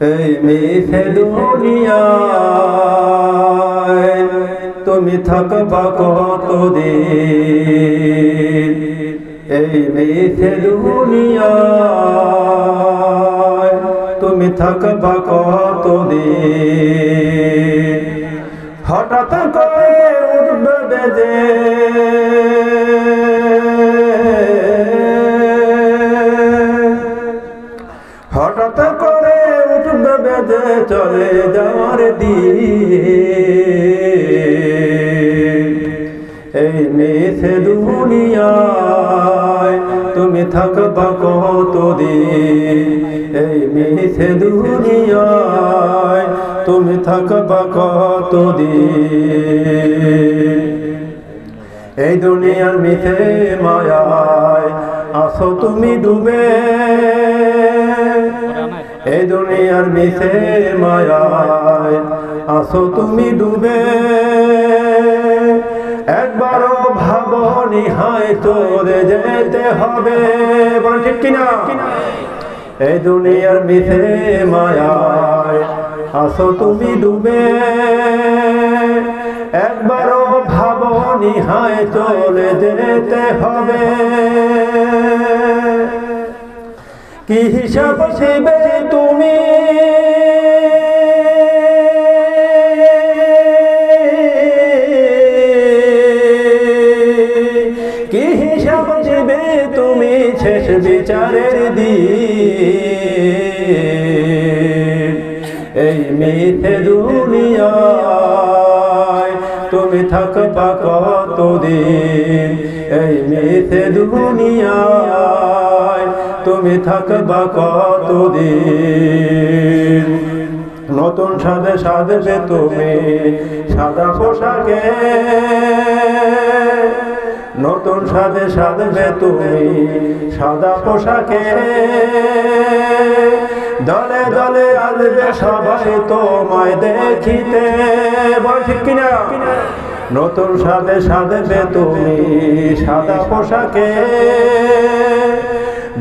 এই মিছে দুনিয়ায় তুমি থাকবা কতদিন? এই মিছে দুনিয়ায় তুমি থাকবা কতদিন? হঠাৎ করে উঠবে বেজে হঠাৎ করে উঠবে বেজে চলে যাওয়ার দিন। এই মিছে দুনিয়ায় তুমি থাকবা কতদিন? এই মিছে দুনিয়ায় তুমি থাকবা কতদিন? এই দুনিয়ার মিছে মায়ায় আসো তুমি ডুবে, এই দুনিয়ার মিছে মায়ায় আসো তুমি ডুবে। একবারও ভাবনি হায় চলে যেতে হবে, বল ঠিক কিনা? এই দুনিয়ার মিছে মায়ায় আসো তুমি ডুবে। একবারও ভাবনি হায় চলে যেতে হবে। কি হিসাব দিবে তুমি? কি হিসাব দিবে তুমি শেষ বিচারের দিন? এই মিথ্যে দুনিয়ায় তুমি থাকবা কতদিন? এই মিথ্যে দুনিয়ায় তুমি থাকবা কতদিন? নতুন সাজে সাজবে তুমি সাদা পোশাকে, নতুন সাজে সাজবে তুমি সাদা পোশাকে। দলে দলে আসবে সবাই তোমায় দেখিতে, বল ঠিক কিনা? নতুন সাজে সাজবে তুমি সাদা পোশাকে।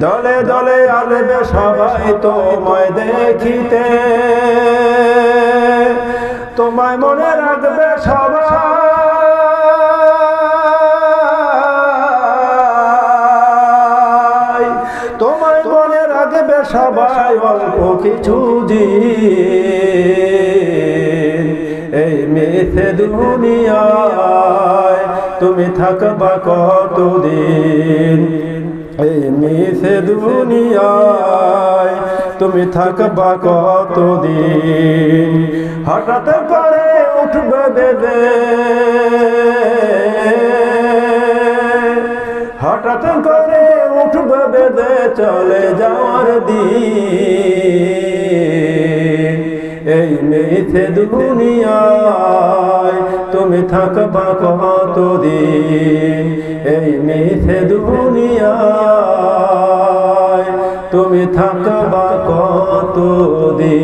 দলে দলে আসবে সবাই তোমায় দেখিতে। তোমায় মনে রাখবে সবাই, তোমায় মনে রাখবে সবাই অল্প কিছু দিন। এই মিথ্যে দুনিয়ায় তুমি থাকবা কতদিন? এই মিছে দুনিয়ায় তুমি থাকবা কতদিন? হঠাৎ করে উঠবে বেজে, হঠাৎ করে উঠবে বেজে চলে যাওয়ার দিন। এই মিছে দুনিয়ায় তুমি থাকবা কতদিন? এই মিছে দুনিয়ায় তুমি থাকবা কতদিন?